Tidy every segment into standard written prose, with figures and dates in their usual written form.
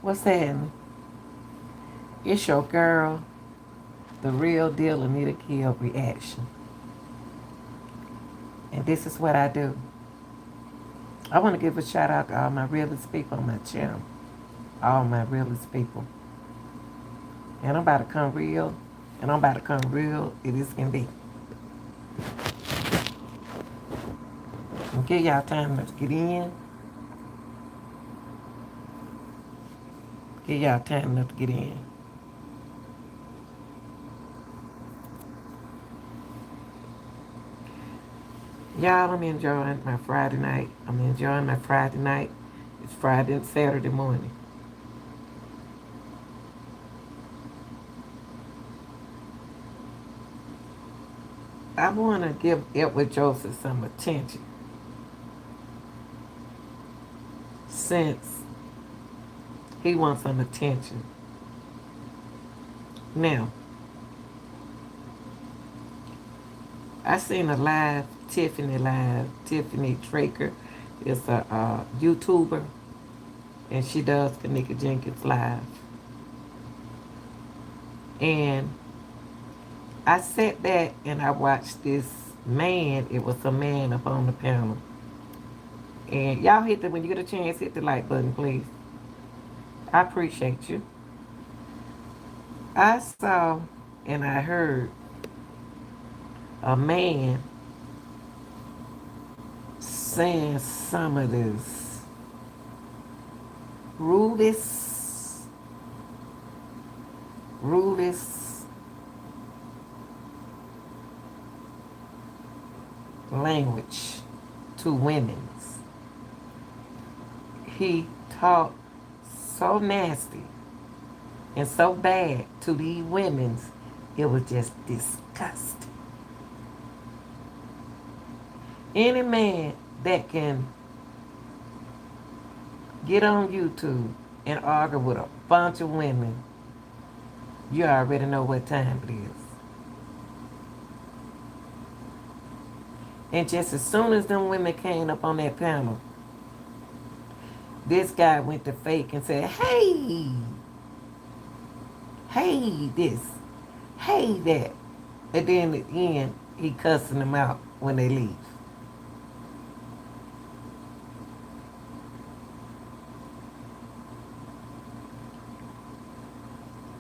What's happening? It's your girl, the real deal Anita Kill reaction. And this is what I do. I want to give a shout out to all my realest people on my channel. All my realest people. And I'm about to come real. And I'm about to come real. It is can be. And give y'all time to get in. Give y'all time enough to get in. Y'all, I'm enjoying my Friday night. I'm enjoying my Friday night. It's Friday and Saturday morning. I want to give Edward Joseph some attention since he wants some attention. Now, I seen a live, Tiffany Traker is a YouTuber, and she does Kanika Jenkins live. And I sat back and I watched this man. It was a man up on the panel. And y'all when you get a chance, hit the like button, please. I appreciate you. I saw and I heard a man saying some of this rudest language to women's. He talked so nasty and so bad to these women's, it was just disgusting. Any man that can get on YouTube and argue with a bunch of women, you already know what time it is. And just as soon as them women came up on that panel, this guy went to fake and said, hey this, hey that. And then at the end, he cussing them out when they leave.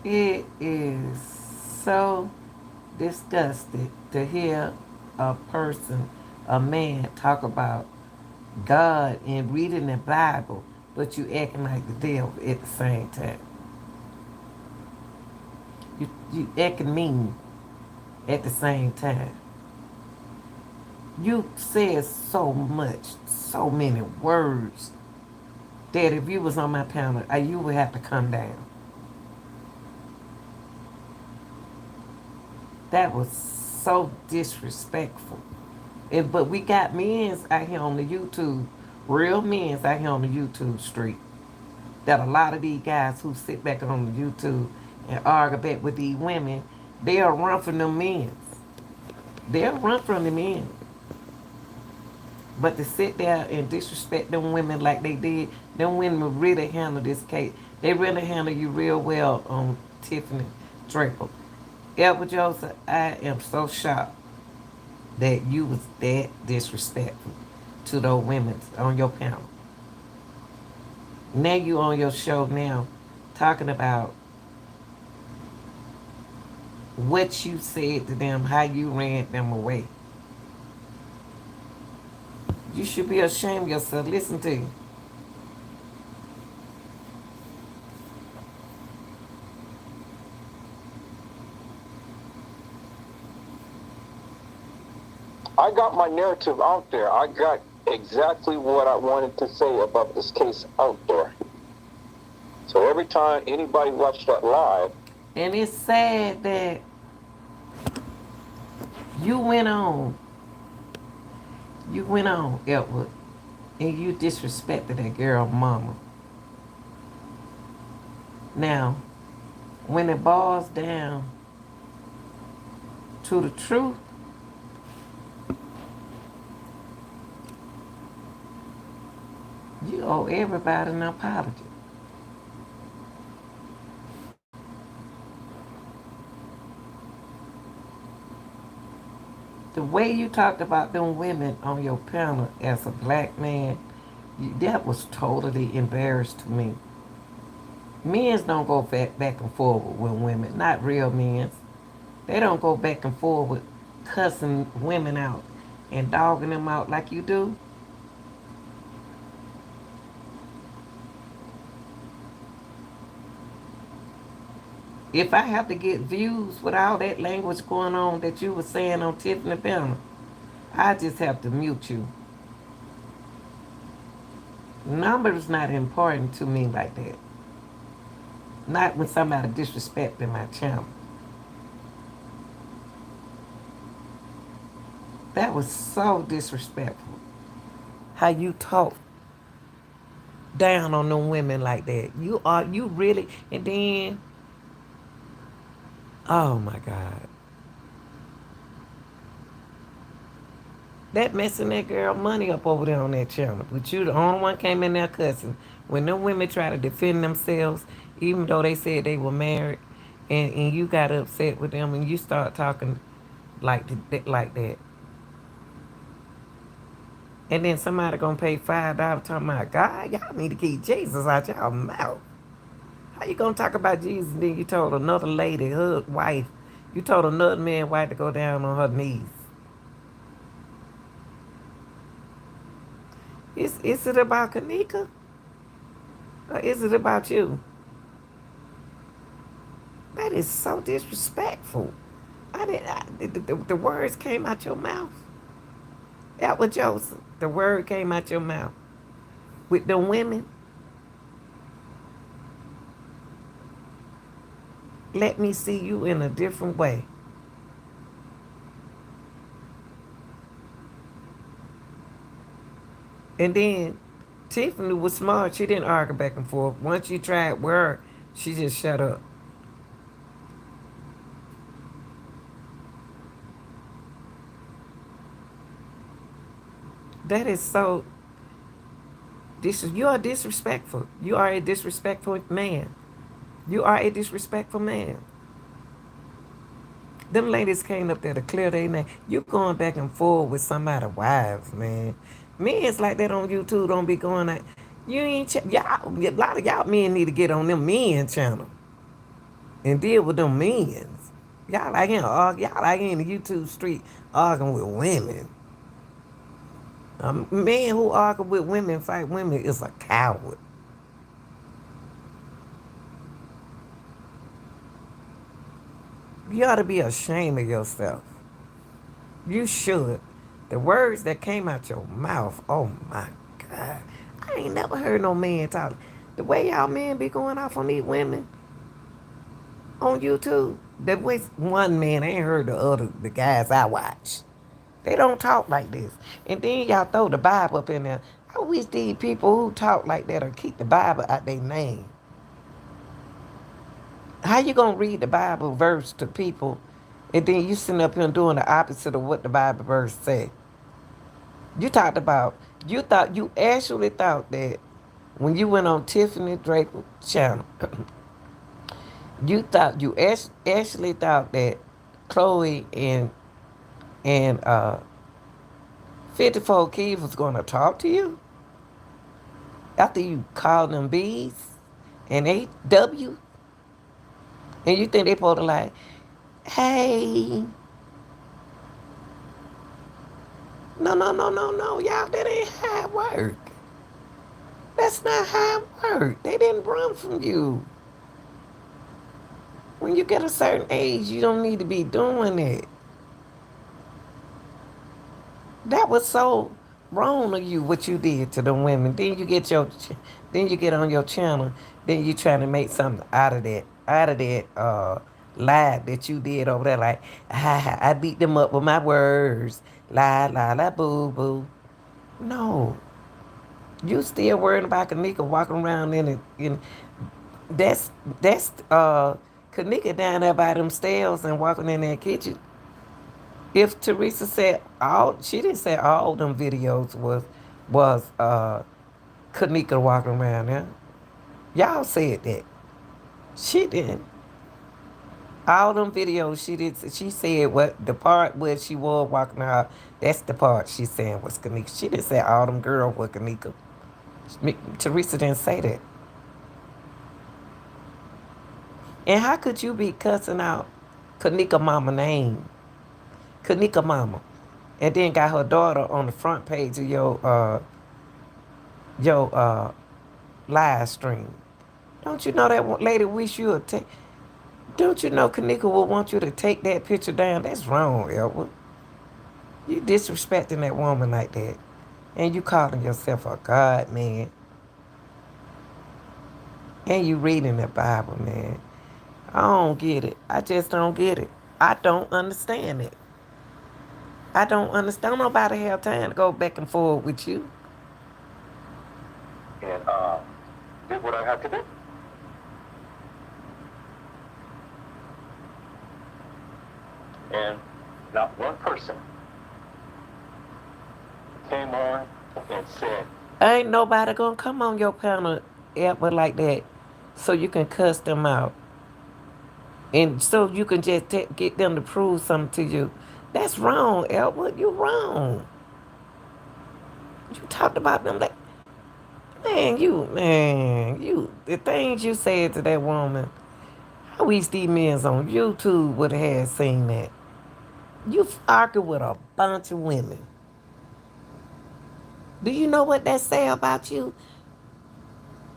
It is so disgusting to hear a person, a man, talk about God and reading the Bible, but you acting like the devil at the same time. You acting mean at the same time. You said so much, so many words, that if you was on my panel, you would have to come down. That was so disrespectful. But we got men's out here on the YouTube, real men's out here on the YouTube street, that a lot of these guys who sit back on the YouTube and argue back with these women, they'll run from them men. They'll run from the men. But to sit there and disrespect them women like they did, them women really handle this case. They really handle you real well on Tiffany Draper. Edward Joseph, I am so shocked that you was that disrespectful to those women on your panel. Now you on your show now talking about what you said to them, how you ran them away. You should be ashamed of yourself. Listen to you. I got my narrative out there. I got exactly what I wanted to say about this case out there. So every time anybody watched that live. And it's sad that you went on, Edward, and you disrespected that girl mama. Now, when it boils down to the truth, you owe everybody an apology. The way you talked about them women on your panel as a black man, that was totally embarrassed to me. Men's don't go back and forward with women, not real men's. They don't go back and forward cussing women out and dogging them out like you do. If I have to get views with all that language going on that you were saying on Tiffany panel, I just have to mute you. Numbers not important to me like that. Not when somebody disrespecting my channel. That was so disrespectful. How you talk down on them women like that. You really, and then, oh my God. That messing that girl money up over there on that channel. But you the only one came in there cussing. When them women try to defend themselves, even though they said they were married, and you got upset with them and you start talking like that. And then somebody gonna pay $5 talking about God, y'all need to keep Jesus out y'all mouth. How you gonna talk about Jesus and then you told another lady, her wife, you told another man wife to go down on her knees? Is it about Kanika? Or is it about you? That is so disrespectful. The words came out your mouth. That was Joseph. The word came out your mouth. With the women, let me see you in a different way. And then Tiffany was smart. She didn't argue back and forth. Once you tried word, she just shut up. That is so. You are disrespectful. You are a disrespectful man. You are a disrespectful man. Them ladies came up there to clear their name. You going back and forth with somebody's wives, man. Men's like that on YouTube don't be going like, you ain't, y'all, a lot of y'all men need to get on them men channel and deal with them men's. Y'all like in the YouTube street arguing with women. A man who argue with women, fight women is a coward. You ought to be ashamed of yourself. You should. The words that came out your mouth, oh my God. I ain't never heard no man talk. The way y'all men be going off on these women on YouTube. That was one man, I ain't heard the guys I watch. They don't talk like this. And then y'all throw the Bible up in there. I wish these people who talk like that or keep the Bible out their name. How you gonna read the Bible verse to people and then you sitting up here doing the opposite of what the Bible verse say? You talked about, you actually thought that when you went on Tiffany Drake's channel, actually thought that Chloe and 54 Keys was gonna talk to you after you called them B's and AW, and you think they supposed to like, hey, no, no, no, no, no, y'all, that ain't how it work. That's not how it work. They didn't run from you. When you get a certain age, you don't need to be doing it. That was so wrong of you what you did to them women. Then you get on your channel. Then you trying to make something out of that lie that you did over there. Like I beat them up with my words. La la la boo boo. No, you still worrying about Kanika walking around in that's Kanika down there by them stairs and walking in that kitchen. If Teresa said all, she didn't say all them videos was Kanika walking around there. Y'all said that. She didn't. All them videos she did, she said what the part where she was walking out, that's the part she saying was Kanika. She didn't say all them girls were Kanika. Teresa didn't say that. And how could you be cussing out Kanika mama name? Kanika mama. And then got her daughter on the front page of your live stream. Don't you know that lady wish you would take? Don't you know Kanika will want you to take that picture down? That's wrong, Edward. You disrespecting that woman like that. And you calling yourself a God, man. And you reading the Bible, man. I don't get it. I just don't get it. I don't understand it. I don't understand. Nobody have time to go back and forth with you. And did what I had to do. And not one person came on and said, Ain't nobody gonna come on your panel ever like that so you can cuss them out. And so you can just get them to prove something to you. That's wrong, Elwood. You wrong. You talked about them like, the things you said to that woman. I wish these men on YouTube would have had seen that. You argued with a bunch of women. Do you know what that say about you?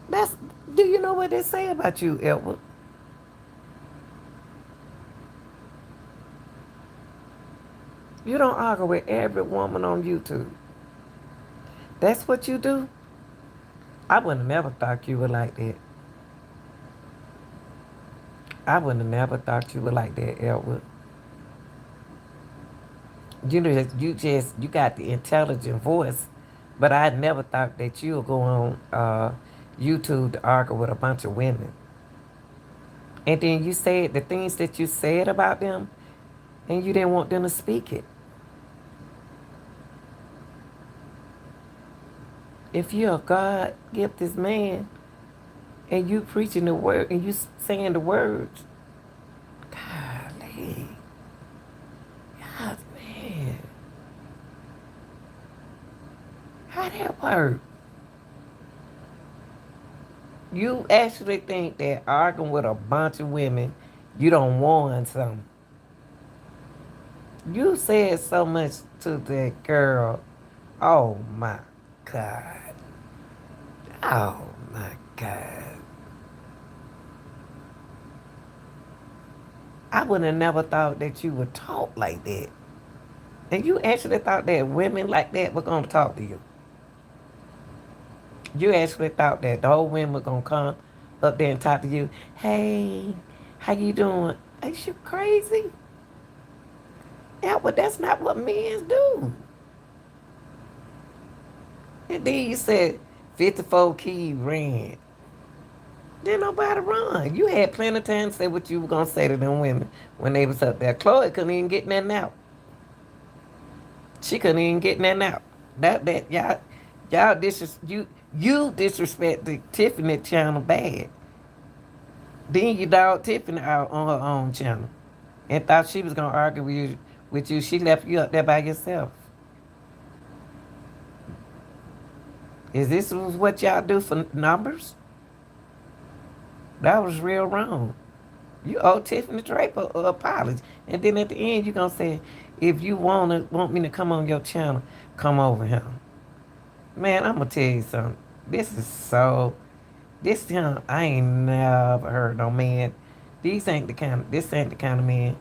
That's. Do you know what they say about you, Edward? You don't argue with every woman on YouTube. That's what you do? I would have never thought you were like that. I would have never thought you were like that, Edward. You got the intelligent voice, but I never thought that you would go on YouTube to argue with a bunch of women. And then you said the things that you said about them, and you didn't want them to speak it. If you're a God gifted man, and you preaching the word, and you saying the words, golly, God, man, how that work? You actually think that arguing with a bunch of women, you don't want something. You said so much to that girl. Oh my God. Oh my God. I would have never thought that you would talk like that. And you actually thought that women like that were going to talk to you. You actually thought that the whole women were going to come up there and talk to you. Hey, how you doing? Are you crazy? Yeah, but that's not what men do. And then you said 54 key ran. Then nobody run. You had plenty of time to say what you were going to say to them women when they was up there. Chloe couldn't even get nothing out. She couldn't even get nothing out. You disrespect the Tiffany channel bad. Then you dog Tiffany out on her own channel and thought she was gonna argue with you. She left you up there by yourself. Is this what y'all do for numbers? That was real wrong. You owe Tiffany Draper an apology. And then at the end you gonna say, if you want me to come on your channel, come over here. Man, I'm gonna tell you something. This time I ain't never heard no man. This ain't the kind of man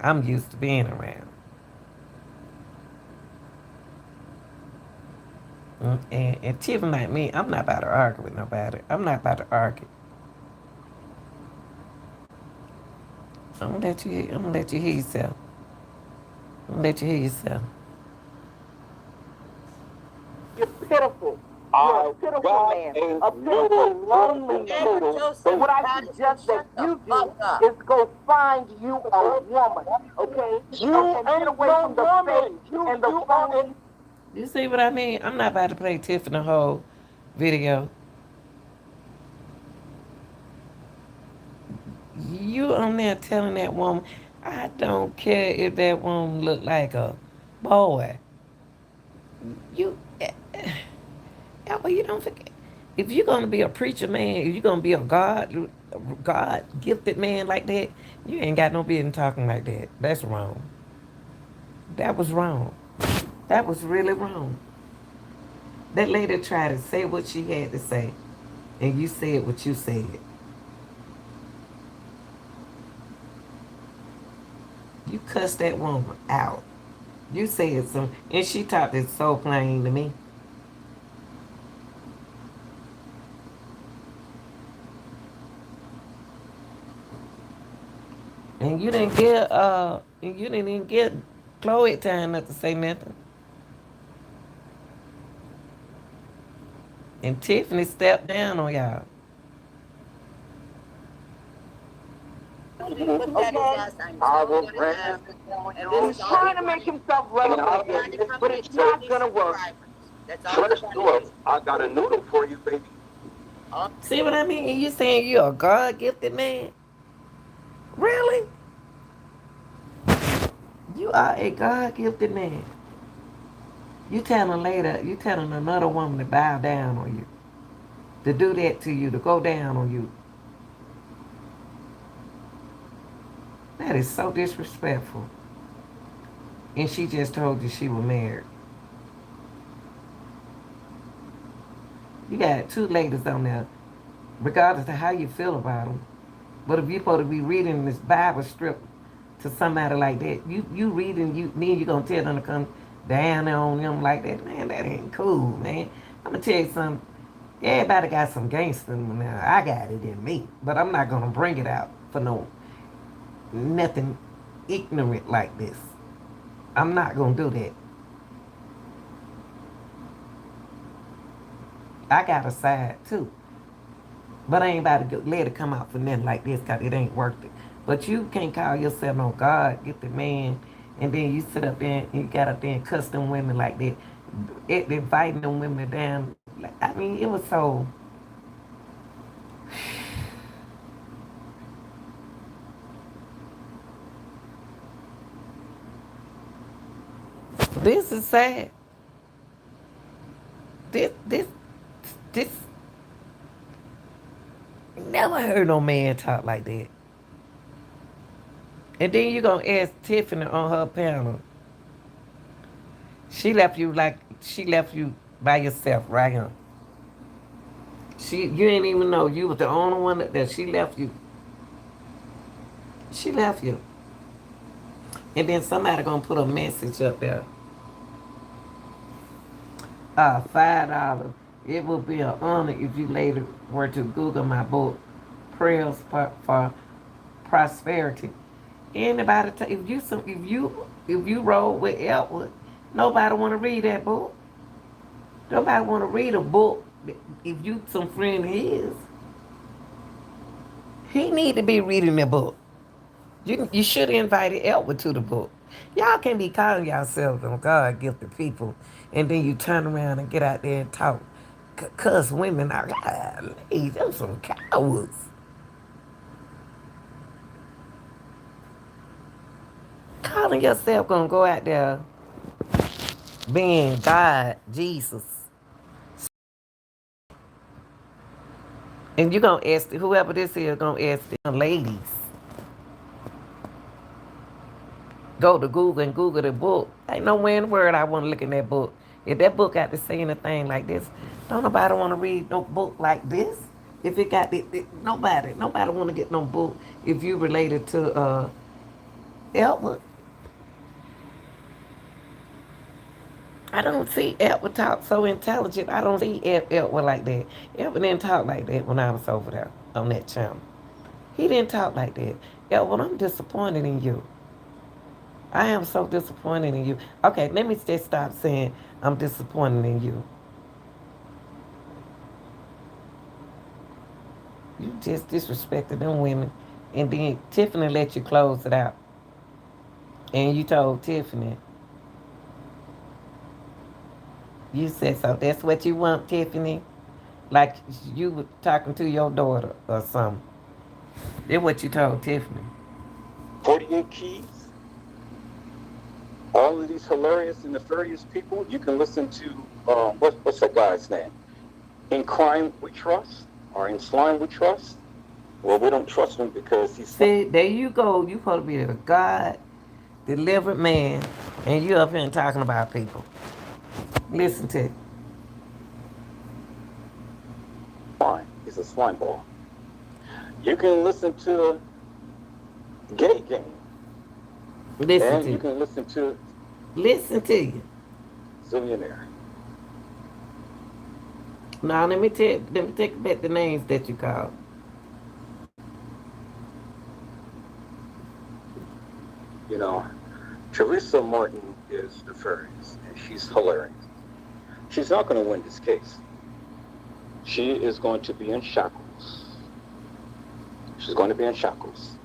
I'm used to being around. And Tiffany like me, I'm not about to argue with nobody. I'm not about to argue. I'm gonna let you hear yourself. I'm gonna let you hear yourself. You're pitiful. You're a pitiful man. A pitiful, lonely man. So what I suggest that you do is go find you a woman, okay? You and get away from the fake and the phony. You see what I mean? I'm not about to play Tiffany whole video. You on there telling that woman, I don't care if that woman look like a boy. You, well, you don't forget. If you're gonna be a preacher man, if you're gonna be God gifted man like that, you ain't got no business talking like that. That's wrong. That was wrong. That was really wrong. That lady tried to say what she had to say, and you said what you said. You cussed that woman out. You said some, and she talked it so plain to me. And you didn't even get Chloe time not to say nothing. And Tiffany stepped down on y'all. I will grant. He's trying to make himself relevant, but it's not gonna work. Let's do it. I got a noodle for you, baby. See what I mean? You saying you a God gifted man? Really? You are a God gifted man. You telling another woman to bow down on you, to do that to you, to go down on you. That is so disrespectful. And she just told you she was married. You got two ladies on there, regardless of how you feel about them. But if you're supposed to be reading this Bible strip to somebody like that, you reading, then you gonna tell them to come down on them like that. Man, that ain't cool, man. I'm gonna tell you something. Everybody got some gangster now. I got it in me, but I'm not gonna bring it out for no nothing ignorant like this. I'm not gonna do that. I got a side too, but I ain't about to let it come out for nothing like this because it ain't worth it. But you can't call yourself no God, get the man, and then you sit up there and you got up there and cuss them women like that, inviting them women down. I mean, it was so. This is sad. This. Never heard no man talk like that. And then you gonna ask Tiffany on her panel. She left you by yourself right here. You didn't even know you was the only one that she left you. She left you. And then somebody gonna put a message up there. $5. It would be an honor if you later were to Google my book, Prayers for Prosperity. Anybody, if you roll with Elwood, nobody want to read that book. Nobody want to read a book. If you some friend of his, he need to be reading the book. You should have invited Elwood to the book. Y'all can't be calling yourselves on God gifted people, and then you turn around and get out there and talk, cuss women out. Golly, them some cowards. Calling yourself gonna go out there being God, Jesus, and you gonna ask whoever this is gonna ask them ladies. Go to Google and Google the book. Ain't nowhere in the world I want to look in that book. If that book got to say anything like this, don't nobody want to read no book like this. If it got nobody want to get no book if you related to Edward. I don't see Edward talk so intelligent. I don't see Edward like that. Edward didn't talk like that when I was over there on that channel. He didn't talk like that. Edward, I'm disappointed in you. I am so disappointed in you. Okay, let me just stop saying I'm disappointed in you. You just disrespected them women. And then Tiffany let you close it out. And you told Tiffany, you said, so that's what you want, Tiffany? Like you were talking to your daughter or something. That's what you told Tiffany. 48 Keys, all of these hilarious and nefarious people. You can listen to, what's that guy's name? In Crime We Trust, or In Slime We Trust. Well, we don't trust him because he's slime. See, there you go. You supposed to be a God delivered man, and you up here talking about people. Listen to it. He's a slime ball. You can listen to Gay Game, Listen and to you you. can listen to Listen to you. Zillionaire. Now let me take back the names that you called. You know, Teresa Martin is nefarious, and she's hilarious. She's not going to win this case. She is going to be in shackles. She's going to be in shackles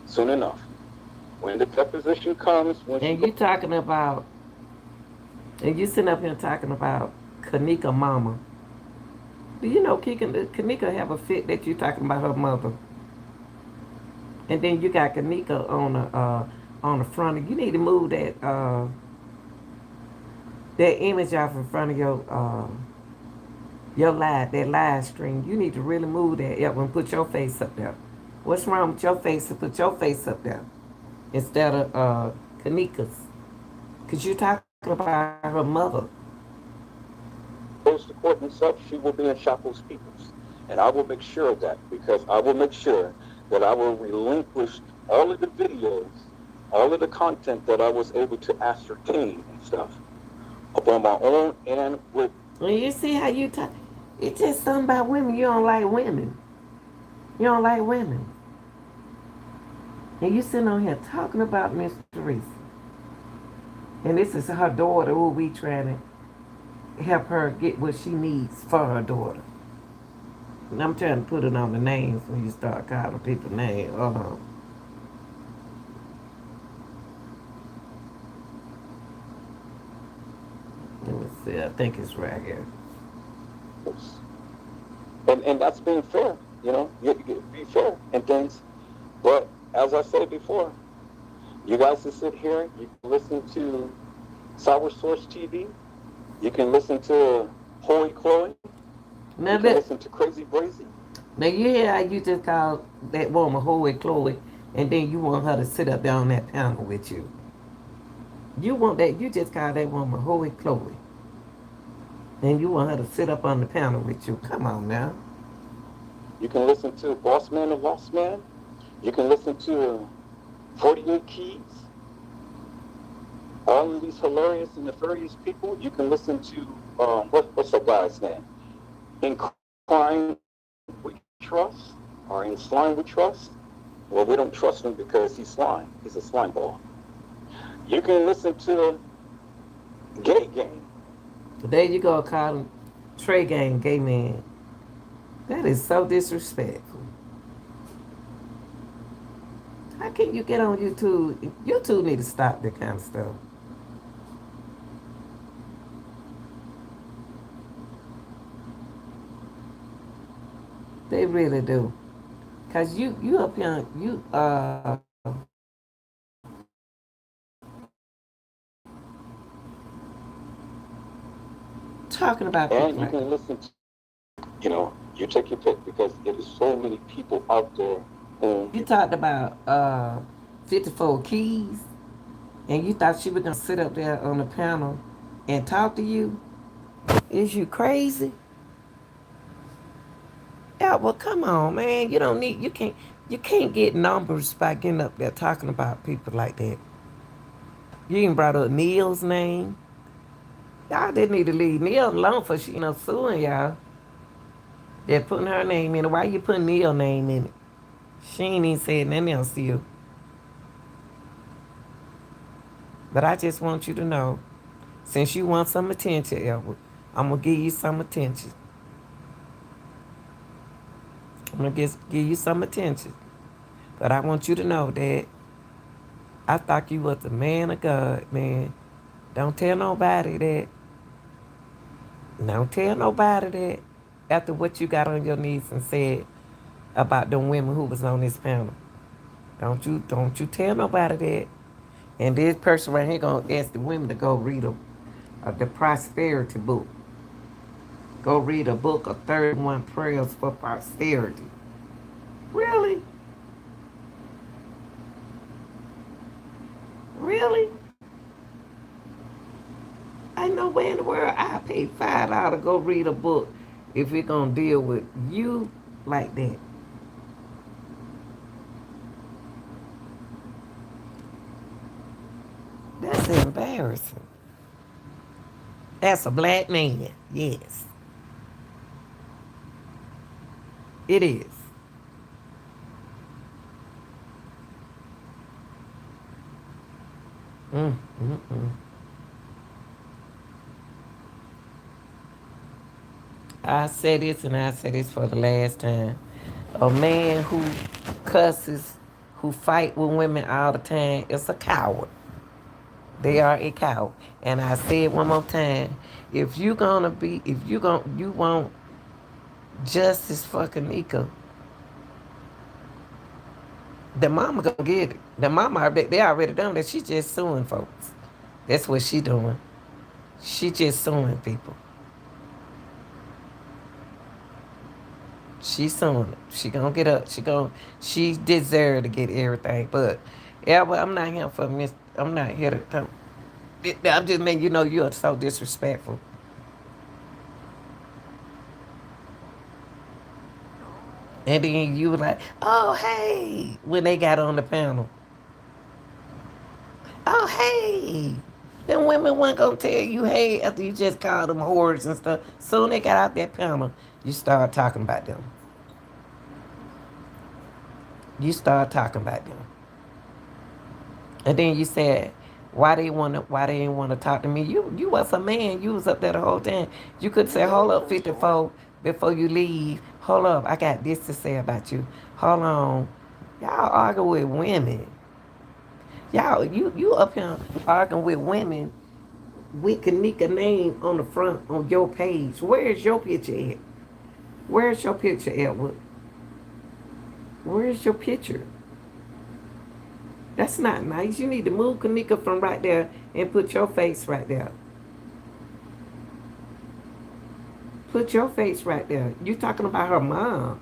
soon enough. When the deposition comes, when she And goes, you talking about, and you sitting up here talking about Kanika mama. Do you know Kanika have a fit that you talking about her mother? And then you got Kanika on the front. You need to move that image off in front of that live stream. You need to really move that up and put your face up there. What's wrong with your face to put your face up there instead of Kanika's? Because you're talking about her mother. goes to court and such, she will be in shackles, peoples. And I will make sure of that, because I will make sure that I will relinquish all of the videos, all of the content that I was able to ascertain and stuff upon my own and with. And you see how you talk. It's just something about women. You don't like women. You don't like women. And you sitting on here talking about Miss Teresa. And this is her daughter who we trying to help her get what she needs for her daughter. And I'm trying to put it on the names when you start calling people names. Let me see. I think it's right here. And that's being fair, you be fair and things. But as I said before, you guys can sit here, you can listen to Sour Source TV, you can listen to Holy Chloe, you Now can that listen to Crazy Brazy. now you hear how you just called that woman Holy Chloe, and then you want her to sit up there on that panel with you. You want that? You just called that woman Holy Chloe, and you want her to sit up on the panel with you. Come on now. You can listen to Boss Man and Lost Man. You can listen to 48 Keys. All of these hilarious and nefarious people. You can listen to, what's that guy's name? In Crime We Trust, or In Slime We Trust. Well, we don't trust him because he's slime. He's a slime ball. You can listen to Gay Game. There you go, calling Trey Gang gay man. That is so disrespectful. How can you get on YouTube? YouTube need to stop that kind of stuff. They really do. Cause you up here talking about people And you like that. can listen to, you take your pick, because it is so many people out there whom You talked about 54 keys, and you thought she was gonna sit up there on the panel and talk to you. Is you crazy? Yeah, well, come on, man. You don't need. You can't get numbers by getting up there talking about people like that. You even brought up Neil's name. Y'all didn't need to leave Neil alone for she, suing y'all. They're putting her name in it. Why you putting Neil's name in it? She ain't even said nothing else to you. But I just want you to know, since you want some attention, Edward, I'm gonna give you some attention. I'm gonna give you some attention. But I want you to know that I thought you was a man of God, man. Don't tell nobody that. Don't tell nobody that after what you got on your knees and said about them women who was on this panel. Don't you tell nobody that. And this person right here gonna ask the women to go read the prosperity book. Go read a book of 31 prayers for prosperity. Really? Really? I know where in the world I paid $5 to go read a book if we're gonna deal with you like that. That's embarrassing. That's a black man. Yes, it is. Mm, mm, mm. I say this and I say this for the last time. A man who cusses, who fight with women all the time is a coward. They are a coward. And I say it one more time. If you want justice for Kanika, the mama gonna get it. The mama, they already done that. She just suing folks. That's what she doing. She just suing people. She suing it. She gonna get up. She deserve to get everything. But yeah, but I'm not here for Miss. I'm not here to come. I'm just letting you know you're so disrespectful. And then you were like, oh hey, when they got on the panel. Oh hey. Them women weren't gonna tell you hey after you just called them whores and stuff. Soon they got out that panel, you start talking about them. You start talking about them. And then you said, why they didn't wanna talk to me? You was a man, you was up there the whole time. You could say, hold up, 54, before you leave. Hold up, I got this to say about you. Hold on. Y'all argue with women. Y'all, you up here arguing with women with Kanika name on the front on your page. Where's your picture at? Where's your picture at? Where's your picture? That's not nice. You need to move Kanika from right there and put your face right there. Put your face right there. You talking about her mom.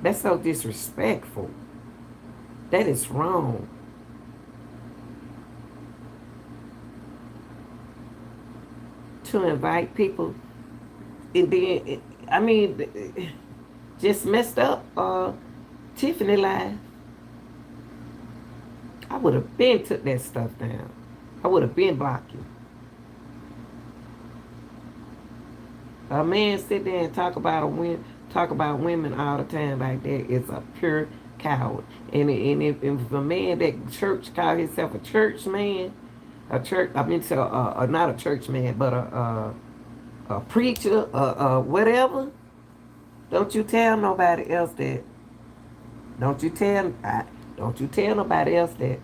That's so disrespectful. That is wrong. To invite people and then, I mean, just messed up Tiffany life. I would have been took that stuff down. I would have been blocked you. A man sit there and talk about women all the time like that is a pure coward. And if a man that church call himself a church man, a church I mean so not a church man but a preacher whatever, don't you tell nobody else that. Don't you tell don't you tell nobody else that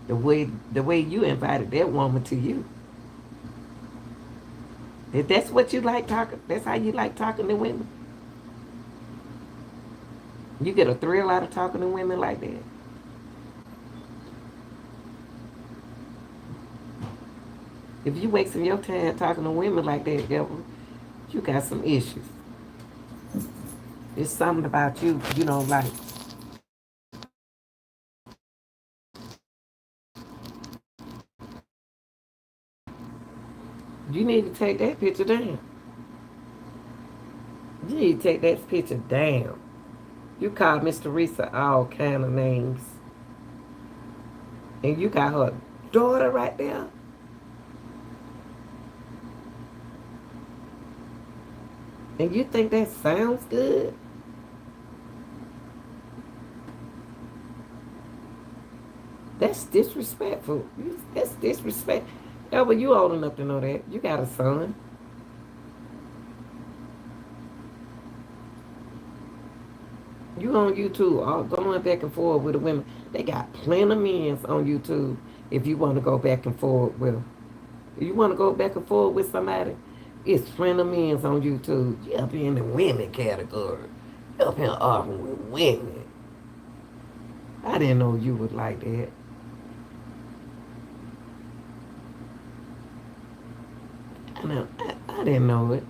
the way you invited that woman to you. If that's what you like talking, that's how you like talking to women. You get a thrill out of talking to women like that. If you wasting your time talking to women like that, devil, you got some issues. It's something about you don't like. You need to take that picture down. You need to take that picture down. You called Miss Teresa all kind of names. And you got her daughter right there. And you think that sounds good? That's disrespectful. That's disrespect. Yeah, but you old enough to know that. You got a son. You on YouTube, all going back and forth with the women. They got plenty of men on YouTube if you want to go back and forth with them. If you want to go back and forth with somebody, It's plenty of men's on YouTube. You up here in the women category. You up here arguing with women. I didn't know you was like that. I didn't know it.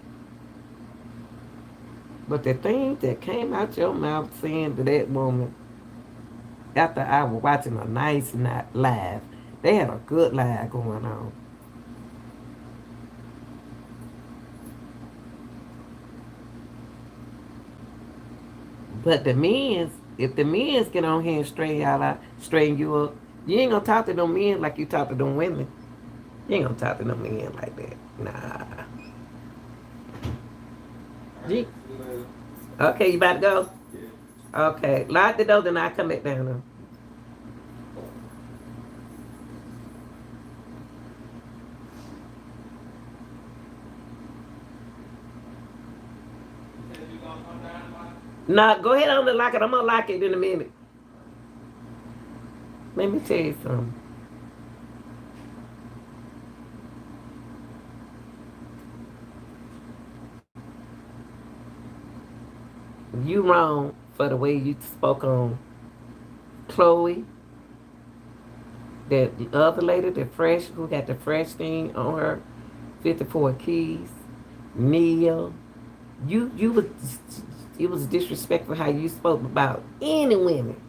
But the thing that came out your mouth saying to that woman after I was watching a nice night live, they had a good live going on. But the men's, if the men's get on here and straighten you up, you ain't gonna talk to them men like you talk to them women. You ain't gonna talk to them men like that. Nah. Gee. Okay, you about to go? Okay. Lock the door, then I come back down there. Nah, go ahead on and lock it. I'm gonna lock it in a minute. Let me tell you something. You wrong for the way you spoke on Chloe, that other lady, the fresh, who got the fresh thing on her, 54 keys, Neil. You was, it was disrespectful how you spoke about any women.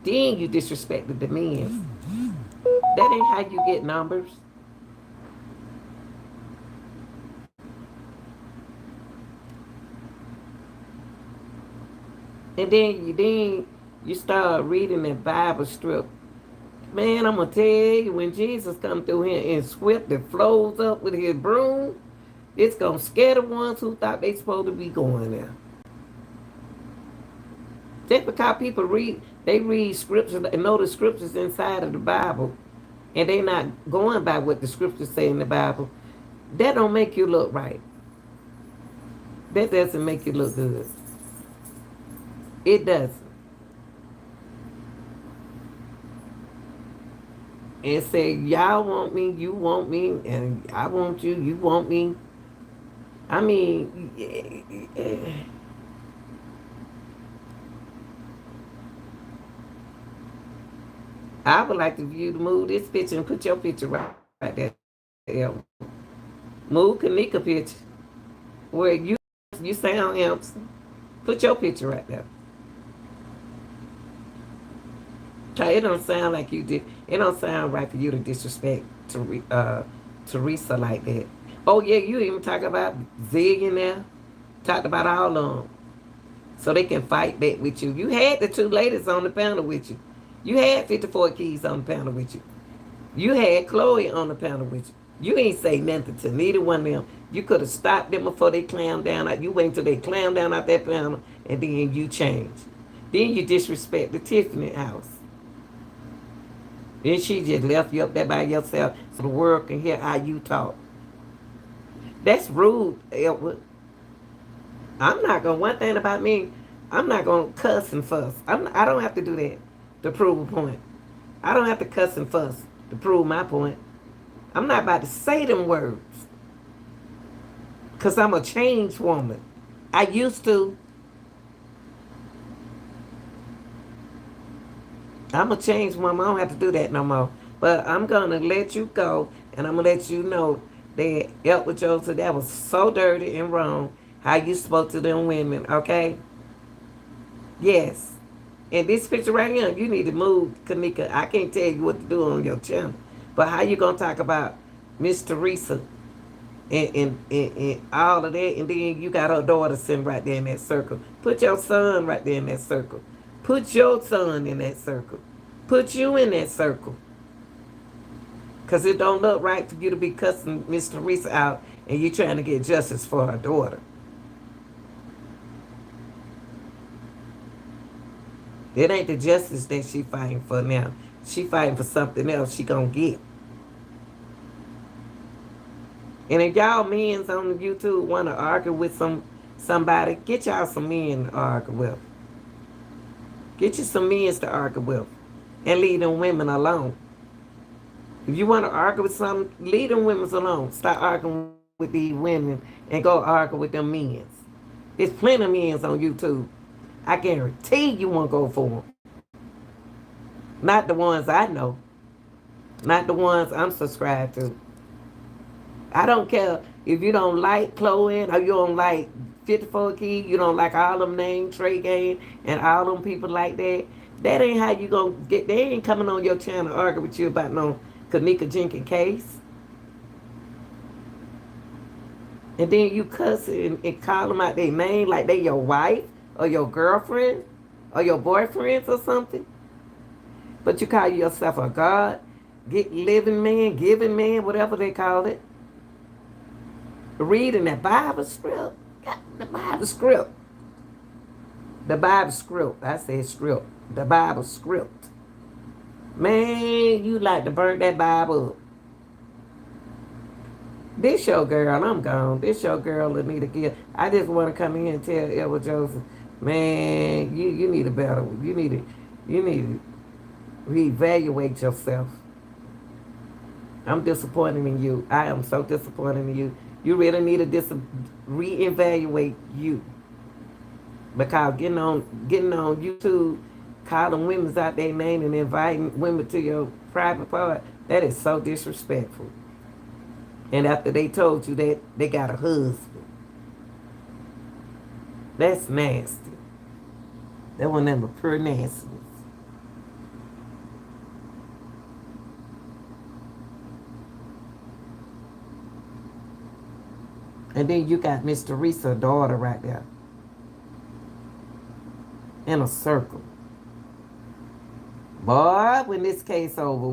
Then you disrespected the men. That ain't how you get numbers. And then you start reading the Bible strip. Man, I'm gonna tell you, when Jesus come through here and swept the flows up with his broom, it's gonna scare the ones who thought they supposed to be going there. Just because people read scriptures and know the scriptures inside of the Bible, and they not going by what the scriptures say in the Bible, that don't make you look right. That doesn't make you look good. It doesn't. And say, y'all want me, you want me, and I want you, you want me. I mean, I would like to view to move this picture and put your picture right there. Yeah. Move Kanika picture where you sound handsome. Put your picture right there. It don't sound like you did. It don't sound right for you to disrespect Teresa like that. Oh yeah, you even talk about Zillionaire. Talked about all of them. So they can fight back with you. You had the two ladies on the panel with you. You had 54 keys on the panel with you. You had Chloe on the panel with you. You ain't say nothing to neither one of them. You could have stopped them before they clammed down. You wait until they clammed down out that panel, and then you changed. Then you disrespect the Tiffany house. Then she just left you up there by yourself so the world can hear how you talk. That's rude, Edward. I'm not going to, one thing about me, I'm not going to cuss and fuss. I don't have to do that to prove a point. I don't have to cuss and fuss to prove my point. I'm not about to say them words because I'm a changed woman. I used to. I'm a changed woman. I don't have to do that no more. But I'm going to let you go, and I'm going to let you know that Elwood Joseph, that was so dirty and wrong how you spoke to them women, okay? Yes. And this picture right here, you need to move, Kanika. I can't tell you what to do on your channel. But how you going to talk about Miss Teresa and all of that, and then you got her daughter sitting right there in that circle. Put your son right there in that circle. Put your son in that circle. Put you in that circle. Because it don't look right for you to be cussing Miss Teresa out and you trying to get justice for her daughter. It ain't the justice that she fighting for now. She fighting for something else she gonna get. And if y'all men's on YouTube want to argue with somebody, get y'all some men to argue with. Get you some men to argue with. And leave them women alone. If you want to argue with something, leave them women alone. Stop arguing with these women and go argue with them men's. There's plenty of men's on YouTube. I guarantee you won't go for them. Not the ones I know. Not the ones I'm subscribed to. I don't care if you don't like Chloe or you don't like 54 Key, you don't like all them names, Trey Gang, and all them people like that. That ain't how you gonna get. They ain't coming on your channel to argue with you about no Kanika Jenkins case. And then you cuss and call them out their name like they your wife or your girlfriend or your boyfriends or something. But you call yourself a God, get living man, giving man, whatever they call it. Reading that Bible script. The Bible script. The Bible script. I said script. The Bible script. Man, you like to burn that Bible up. This your girl, I'm gone. This your girl, Anita Gill. I just want to come in and tell Edward Joseph, man, you need a better. You need to reevaluate yourself. I'm disappointed in you. I am so disappointed in you. You really need to reevaluate you. Because getting on YouTube, calling women out their name and inviting women to your private part, that is so disrespectful. And after they told you that they got a husband. That's nasty. That one of them pure nastiness. And then you got Miss Teresa's daughter right there. In a circle. Boy, when this case over,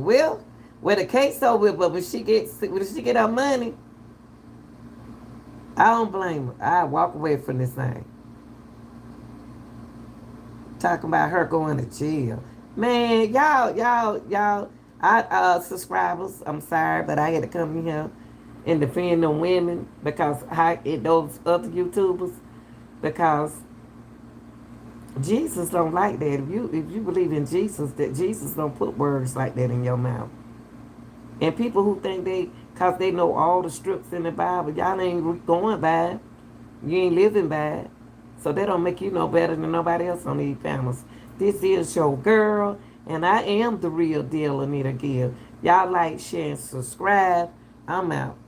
when the case over, but when she get her money, I don't blame her. I walk away from this thing. Talking about her going to jail. Man, y'all, subscribers, I'm sorry, but I had to come in here and defend them women because those other YouTubers, because Jesus don't like that. If you believe in Jesus, that Jesus don't put words like that in your mouth. And people who think cause they know all the strips in the Bible, y'all ain't going by it. You ain't living by it. So that don't make you no better than nobody else on these panels. This is your girl, and I am the real deal, Anita Gill. Y'all like, share, and subscribe. I'm out.